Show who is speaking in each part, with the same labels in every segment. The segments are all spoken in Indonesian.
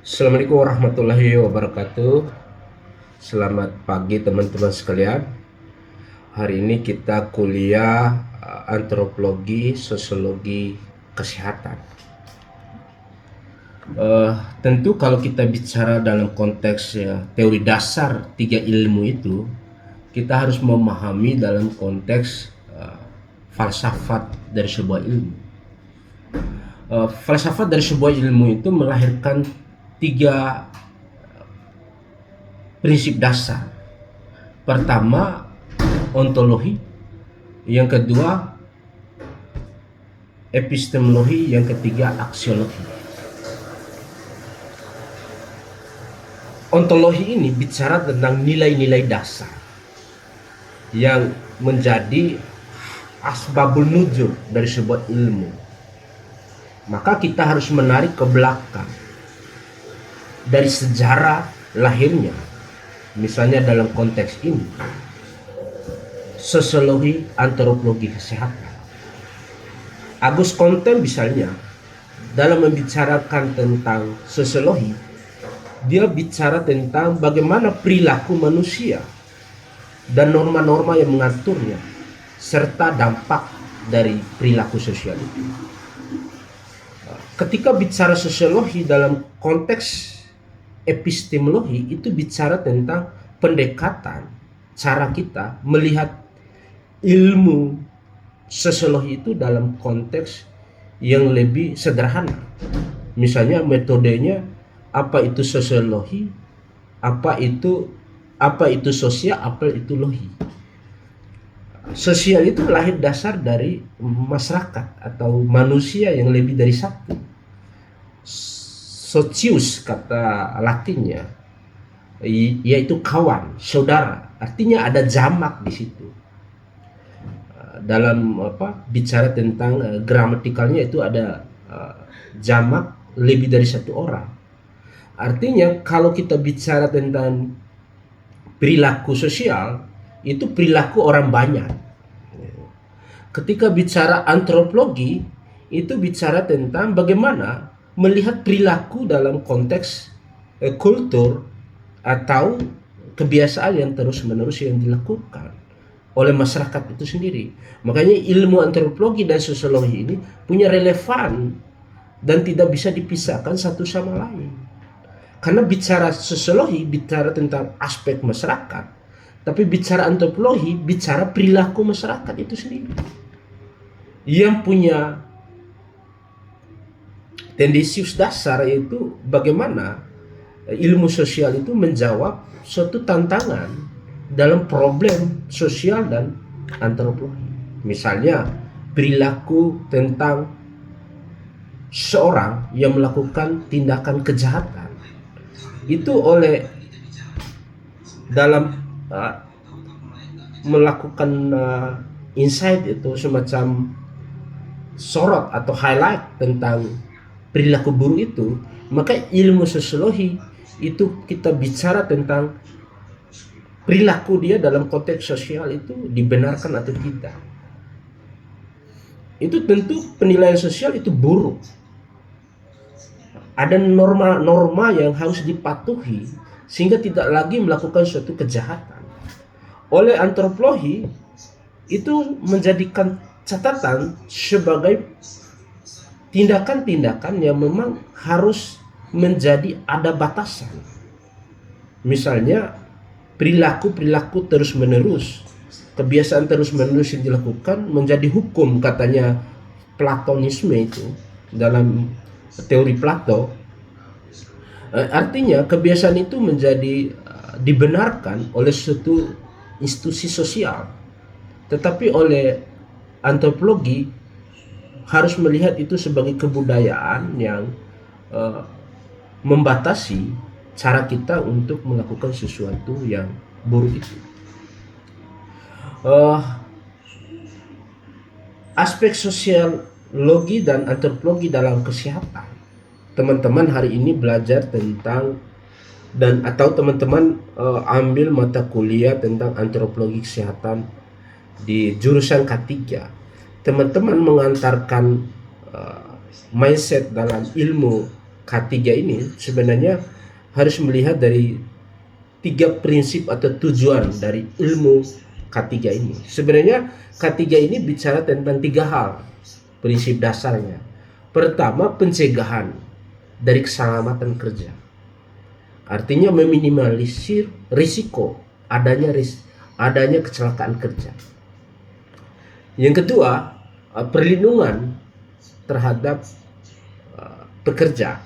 Speaker 1: Assalamualaikum warahmatullahi wabarakatuh. Selamat pagi teman-teman sekalian. Hari ini kita kuliah antropologi, sosiologi, kesehatan. Tentu kalau kita bicara dalam konteks teori dasar tiga ilmu itu, kita harus memahami dalam konteks falsafat dari sebuah ilmu. Falsafat dari sebuah ilmu itu melahirkan tiga prinsip dasar. Pertama, ontologi. Yang kedua, epistemologi. Yang ketiga, aksiologi. Ontologi ini bicara tentang nilai-nilai dasar yang menjadi asbabul nuzul dari sebuah ilmu. Maka kita harus menarik ke belakang dari sejarah lahirnya. Misalnya dalam konteks ini, sosiologi, antropologi, kesehatan. Auguste Comte misalnya, dalam membicarakan tentang sosiologi, dia bicara tentang bagaimana perilaku manusia dan norma-norma yang mengaturnya, serta dampak dari perilaku sosial itu. Ketika bicara sosiologi dalam konteks epistemologi, itu bicara tentang pendekatan cara kita melihat ilmu sosiologi itu dalam konteks yang lebih sederhana. Misalnya metodenya, apa itu sosiologi, apa itu sosial, apa itu logi. Sosial itu lahir dasar dari masyarakat atau manusia yang lebih dari satu. Socius kata Latinnya, yaitu kawan, saudara. Artinya ada jamak di situ. Dalam bicara tentang gramatikalnya itu ada jamak lebih dari satu orang. Artinya kalau kita bicara tentang perilaku sosial, itu perilaku orang banyak. Ketika bicara antropologi, itu bicara tentang bagaimana melihat perilaku dalam konteks kultur atau kebiasaan yang terus-menerus yang dilakukan oleh masyarakat itu sendiri. Makanya ilmu antropologi dan sosiologi ini punya relevan dan tidak bisa dipisahkan satu sama lain. Karena bicara sosiologi bicara tentang aspek masyarakat, tapi bicara antropologi bicara perilaku masyarakat itu sendiri. Yang punya tendensius dasar yaitu bagaimana ilmu sosial itu menjawab suatu tantangan dalam problem sosial dan antropologi. Misalnya perilaku tentang seorang yang melakukan tindakan kejahatan itu oleh dalam melakukan insight itu semacam sorot atau highlight tentang perilaku buruk itu, maka ilmu sosiologi itu kita bicara tentang perilaku dia dalam konteks sosial itu dibenarkan atau tidak. Itu tentu penilaian sosial itu buruk. Ada norma-norma yang harus dipatuhi sehingga tidak lagi melakukan suatu kejahatan. Oleh antropologi itu menjadikan catatan sebagai tindakan-tindakan yang memang harus menjadi ada batasan. Misalnya perilaku terus-menerus, kebiasaan terus-menerus yang dilakukan menjadi hukum, katanya Platonisme itu dalam teori Plato. Artinya kebiasaan itu menjadi dibenarkan oleh suatu institusi sosial, tetapi oleh antropologi harus melihat itu sebagai kebudayaan yang membatasi cara kita untuk melakukan sesuatu yang buruk itu. Aspek sosiologi dan antropologi dalam kesehatan. Teman-teman hari ini belajar tentang atau teman-teman ambil mata kuliah tentang antropologi kesehatan di jurusan K3. Teman-teman mengantarkan mindset dalam ilmu K3 ini sebenarnya harus melihat dari 3 prinsip atau tujuan dari ilmu K3 ini. Sebenarnya K3 ini bicara tentang 3 hal prinsip dasarnya. Pertama, pencegahan dari keselamatan kerja. Artinya meminimalisir risiko adanya kecelakaan kerja. Yang kedua, perlindungan terhadap pekerja.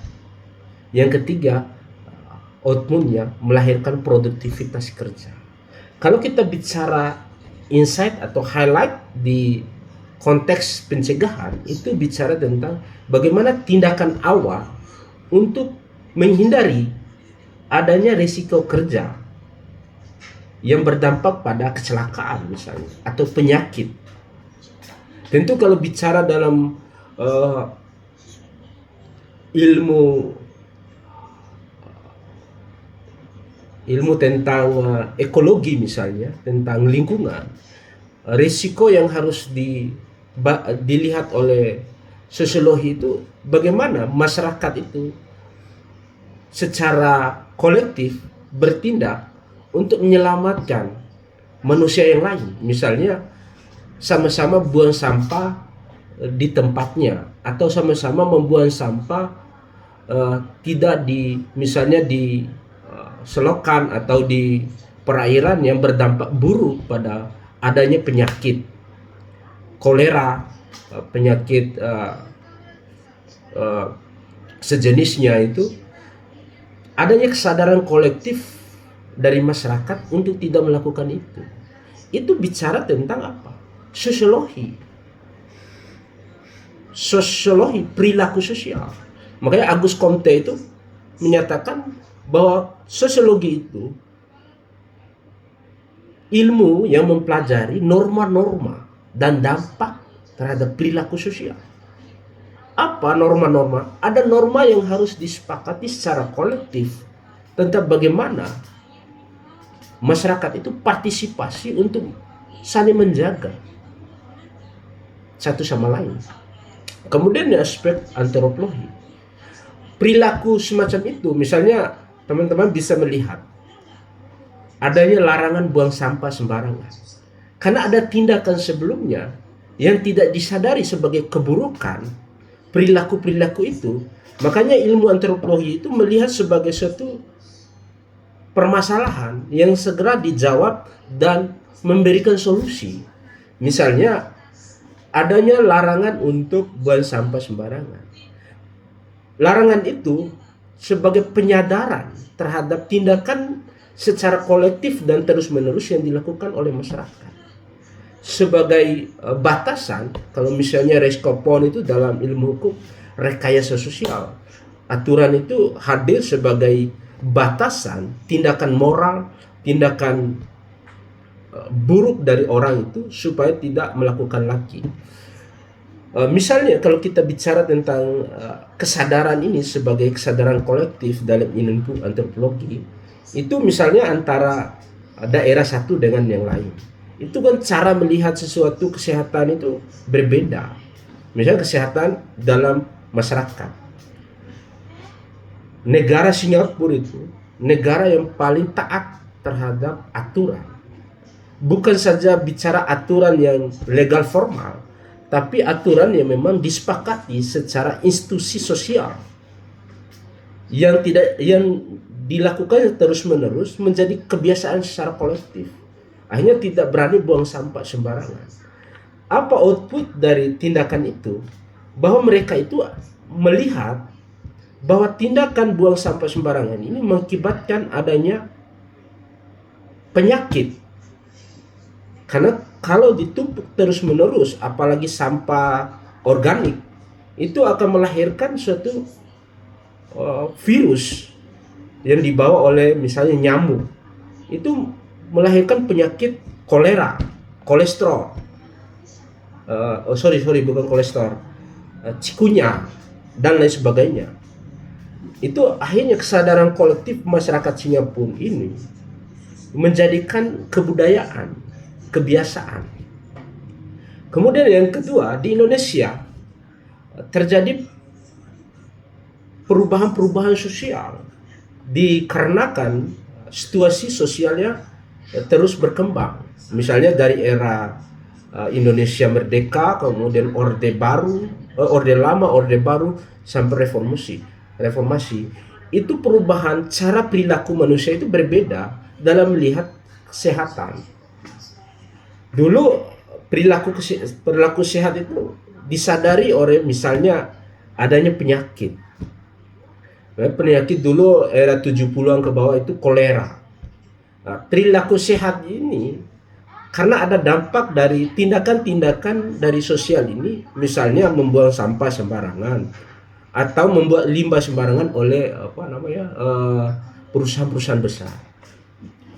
Speaker 1: Yang ketiga, outputnya melahirkan produktivitas kerja. Kalau kita bicara insight atau highlight di konteks pencegahan, itu bicara tentang bagaimana tindakan awal untuk menghindari adanya risiko kerja yang berdampak pada kecelakaan misalnya atau penyakit. Tentu kalau bicara dalam ilmu tentang ekologi misalnya, tentang lingkungan, risiko yang harus dilihat oleh sosiologi itu bagaimana masyarakat itu secara kolektif bertindak untuk menyelamatkan manusia yang lain. Misalnya sama-sama buang sampah di tempatnya, atau sama-sama membuang sampah tidak misalnya di selokan atau di perairan yang berdampak buruk pada adanya penyakit kolera, penyakit sejenisnya. Itu adanya kesadaran kolektif dari masyarakat untuk tidak melakukan itu. Itu bicara tentang apa? Sosiologi perilaku sosial. Makanya Auguste Comte itu menyatakan bahwa sosiologi itu ilmu yang mempelajari norma-norma dan dampak terhadap perilaku sosial. Apa norma-norma? Ada norma yang harus disepakati secara kolektif tentang bagaimana masyarakat itu partisipasi untuk saling menjaga satu sama lain. Kemudian di aspek antropologi, perilaku semacam itu, misalnya teman-teman bisa melihat adanya larangan buang sampah sembarangan. Karena ada tindakan sebelumnya yang tidak disadari sebagai keburukan perilaku-perilaku itu, makanya ilmu antropologi itu melihat sebagai suatu permasalahan yang segera dijawab dan memberikan solusi. Misalnya adanya larangan untuk buang sampah sembarangan. Larangan itu sebagai penyadaran terhadap tindakan secara kolektif dan terus-menerus yang dilakukan oleh masyarakat. Sebagai batasan, kalau misalnya reskopon itu dalam ilmu hukum rekayasa sosial, aturan itu hadir sebagai batasan tindakan moral, tindakan buruk dari orang itu supaya tidak melakukan lagi. Misalnya kalau kita bicara tentang kesadaran ini sebagai kesadaran kolektif dalam ilmu antropologi, itu misalnya antara daerah satu dengan yang lain, itu kan cara melihat sesuatu kesehatan itu berbeda. Misalnya kesehatan dalam masyarakat, negara Singapura itu negara yang paling taat terhadap aturan. Bukan saja bicara aturan yang legal formal, tapi aturan yang memang disepakati secara institusi sosial yang dilakukan terus-menerus menjadi kebiasaan secara kolektif. Akhirnya tidak berani buang sampah sembarangan. Apa output dari tindakan itu? Bahwa mereka itu melihat bahwa tindakan buang sampah sembarangan ini mengakibatkan adanya penyakit. Karena kalau ditumpuk terus-menerus, apalagi sampah organik, itu akan melahirkan suatu virus yang dibawa oleh misalnya nyamuk. Itu melahirkan penyakit kolera, kolesterol. Bukan kolesterol, cikunya dan lain sebagainya. Itu akhirnya kesadaran kolektif masyarakat Singapura ini menjadikan kebudayaan, kebiasaan. Kemudian yang kedua, di Indonesia terjadi perubahan-perubahan sosial dikarenakan situasi sosialnya terus berkembang. Misalnya dari era Indonesia merdeka, kemudian Orde Baru, Orde Lama, Orde Baru, sampai reformasi. Itu perubahan cara perilaku manusia itu berbeda dalam melihat kesehatan. Dulu perilaku sehat itu disadari oleh misalnya adanya penyakit. Penyakit dulu era 70-an ke bawah itu kolera. Nah, perilaku sehat ini karena ada dampak dari tindakan-tindakan dari sosial ini, misalnya membuang sampah sembarangan atau membuat limbah sembarangan oleh perusahaan-perusahaan besar.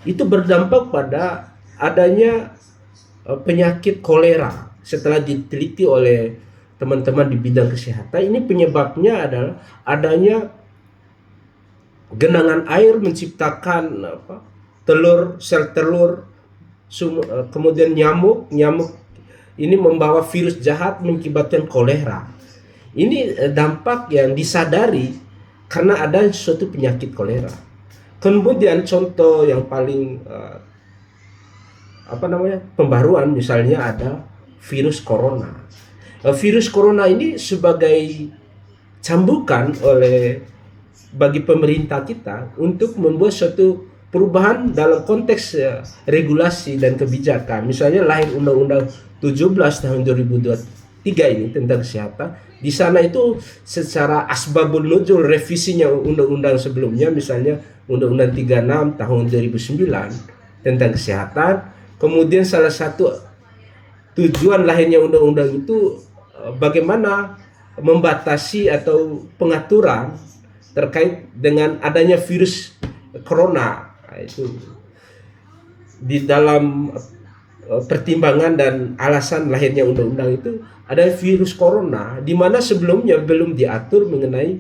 Speaker 1: Itu berdampak pada adanya penyakit kolera. Setelah diteliti oleh teman-teman di bidang kesehatan, ini penyebabnya adalah adanya genangan air menciptakan sel telur, kemudian nyamuk ini membawa virus jahat mengakibatkan kolera. Ini dampak yang disadari karena ada suatu penyakit kolera. Kemudian contoh yang paling pembaruan misalnya ada virus corona. Virus corona ini sebagai cambukan bagi pemerintah kita untuk membuat suatu perubahan dalam konteks regulasi dan kebijakan. Misalnya lahir Undang-Undang 17 tahun 2023 ini tentang kesehatan. Di sana itu secara asbabun nuzul revisinya undang-undang sebelumnya, misalnya Undang-Undang 36 tahun 2009 tentang kesehatan. Kemudian salah satu tujuan lahirnya undang-undang itu bagaimana membatasi atau pengaturan terkait dengan adanya virus corona. Itu di dalam pertimbangan dan alasan lahirnya undang-undang itu ada virus corona, di mana sebelumnya belum diatur mengenai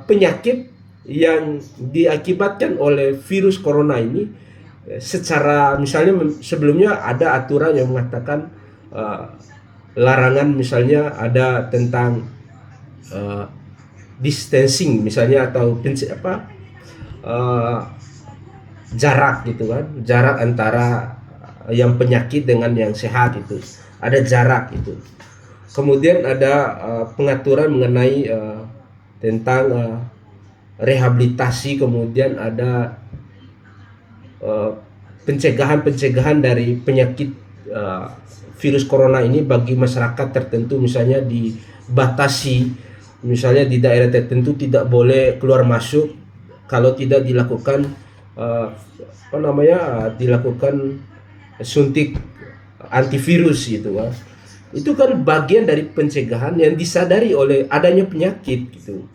Speaker 1: penyakit yang diakibatkan oleh virus corona ini. Secara misalnya sebelumnya ada aturan yang mengatakan larangan, misalnya ada tentang distancing misalnya, atau jarak gitu kan, jarak antara yang penyakit dengan yang sehat, itu ada jarak itu. Kemudian ada pengaturan mengenai tentang rehabilitasi, kemudian ada pencegahan dari penyakit virus corona ini bagi masyarakat tertentu, misalnya dibatasi, misalnya di daerah tertentu tidak boleh keluar masuk kalau tidak dilakukan dilakukan suntik antivirus gitu kan. Itu kan bagian dari pencegahan yang disadari oleh adanya penyakit gitu.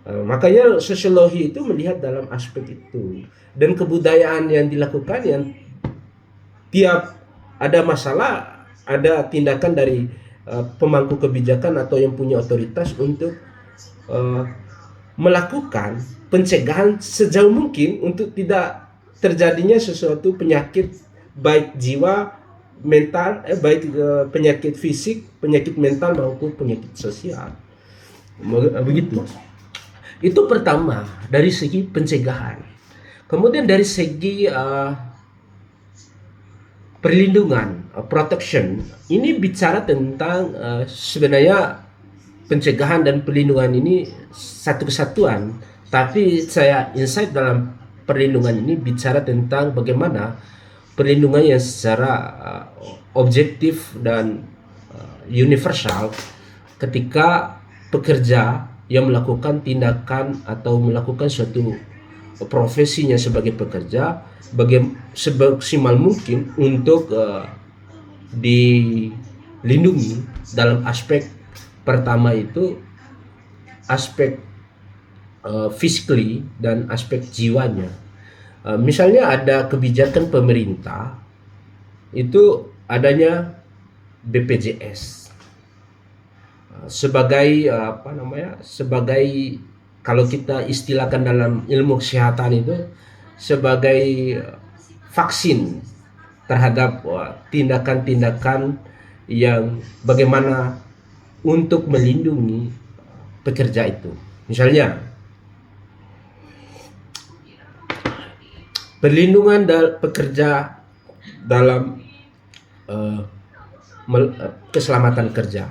Speaker 1: Makanya sosiologi itu melihat dalam aspek itu, dan kebudayaan yang dilakukan yang tiap ada masalah ada tindakan dari pemangku kebijakan atau yang punya otoritas untuk melakukan pencegahan sejauh mungkin untuk tidak terjadinya sesuatu penyakit baik jiwa, mental, baik penyakit fisik, penyakit mental maupun penyakit sosial. Begitu. Itu pertama dari segi pencegahan. Kemudian dari segi perlindungan, protection, ini bicara tentang sebenarnya pencegahan dan perlindungan ini satu kesatuan, tapi saya insight dalam perlindungan ini bicara tentang bagaimana perlindungan yang secara objektif dan universal ketika pekerja yang melakukan tindakan atau melakukan suatu profesinya sebagai pekerja semaksimal mungkin untuk dilindungi dalam aspek pertama itu aspek physically dan aspek jiwanya. Misalnya ada kebijakan pemerintah itu adanya BPJS sebagai sebagai kalau kita istilahkan dalam ilmu kesehatan itu sebagai vaksin terhadap tindakan-tindakan yang bagaimana untuk melindungi pekerja itu. Misalnya perlindungan pekerja dalam uh, keselamatan kerja.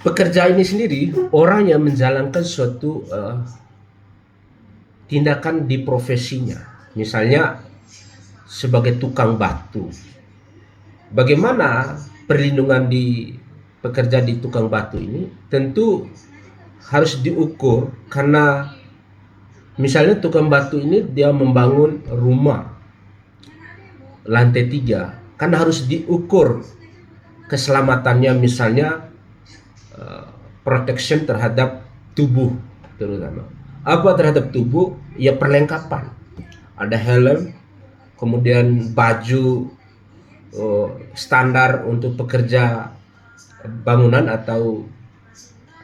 Speaker 1: Pekerja ini sendiri orang yang menjalankan suatu tindakan di profesinya, misalnya sebagai tukang batu. Bagaimana perlindungan di pekerja di tukang batu ini? Tentu harus diukur, karena misalnya tukang batu ini dia membangun rumah lantai 3, kan harus diukur keselamatannya, misalnya protection terhadap tubuh, terutama apa terhadap tubuh ya, perlengkapan, ada helm, kemudian baju standar untuk pekerja bangunan atau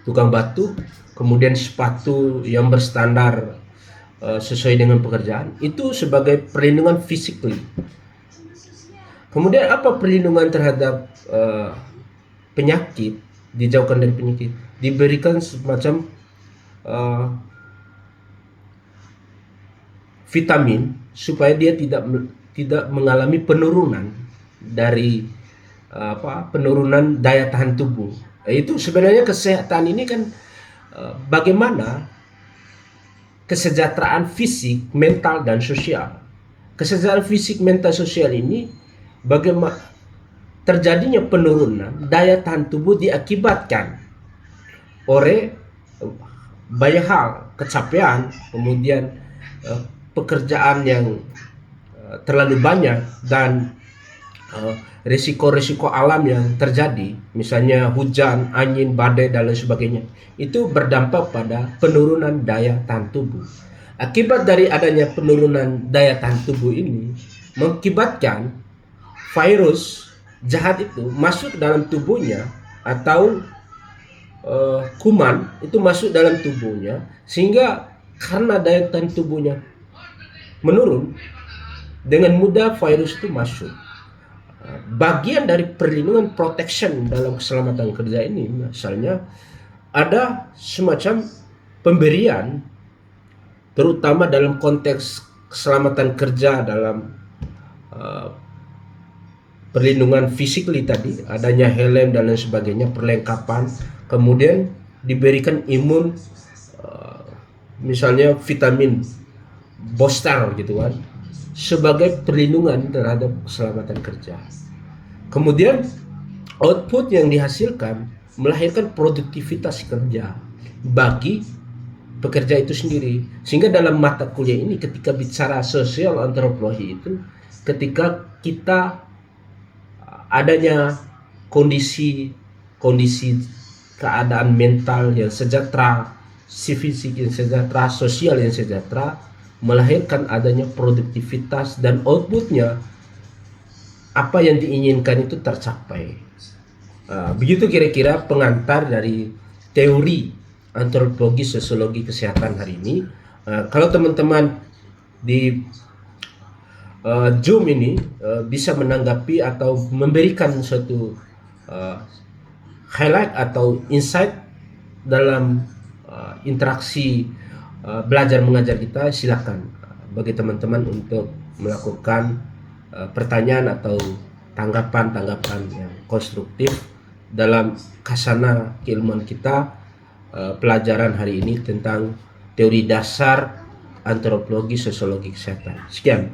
Speaker 1: tukang batu, kemudian sepatu yang berstandar sesuai dengan pekerjaan, itu sebagai perlindungan physically. Kemudian apa perlindungan terhadap penyakit, dijauhkan dari penyakit, diberikan semacam vitamin supaya dia tidak mengalami penurunan dari penurunan daya tahan tubuh. Itu sebenarnya kesehatan ini kan bagaimana kesejahteraan fisik, mental, dan sosial. Kesejahteraan fisik, mental, sosial ini bagaimana terjadinya penurunan daya tahan tubuh diakibatkan oleh banyak hal, kecapean, kemudian pekerjaan yang terlalu banyak, dan risiko-risiko alam yang terjadi, misalnya hujan, angin, badai, dan lain sebagainya, itu berdampak pada penurunan daya tahan tubuh. Akibat dari adanya penurunan daya tahan tubuh ini mengakibatkan virus jahat itu masuk dalam tubuhnya, atau kuman itu masuk dalam tubuhnya, sehingga karena daya tahan tubuhnya menurun, dengan mudah virus itu masuk. Bagian dari perlindungan protection dalam keselamatan kerja ini, misalnya ada semacam pemberian, terutama dalam konteks keselamatan kerja dalam perlindungan physically tadi, adanya helm dan lain sebagainya, perlengkapan, kemudian diberikan imun, misalnya vitamin booster gitu kan, sebagai perlindungan terhadap keselamatan kerja. Kemudian output yang dihasilkan melahirkan produktivitas kerja bagi pekerja itu sendiri. Sehingga dalam mata kuliah ini, ketika bicara sosial antropologi itu, ketika kita adanya kondisi keadaan mental yang sejahtera, fisik yang sejahtera, sosial yang sejahtera, melahirkan adanya produktivitas, dan outputnya apa yang diinginkan itu tercapai. Begitu kira-kira pengantar dari teori antropologi sosiologi kesehatan hari ini. Kalau teman-teman di Zoom ini bisa menanggapi atau memberikan suatu highlight atau insight dalam interaksi belajar mengajar kita, silakan bagi teman-teman untuk melakukan pertanyaan atau tanggapan yang konstruktif dalam khasana keilmuan kita, pelajaran hari ini tentang teori dasar antropologi sosiologi kesehatan. Sekian.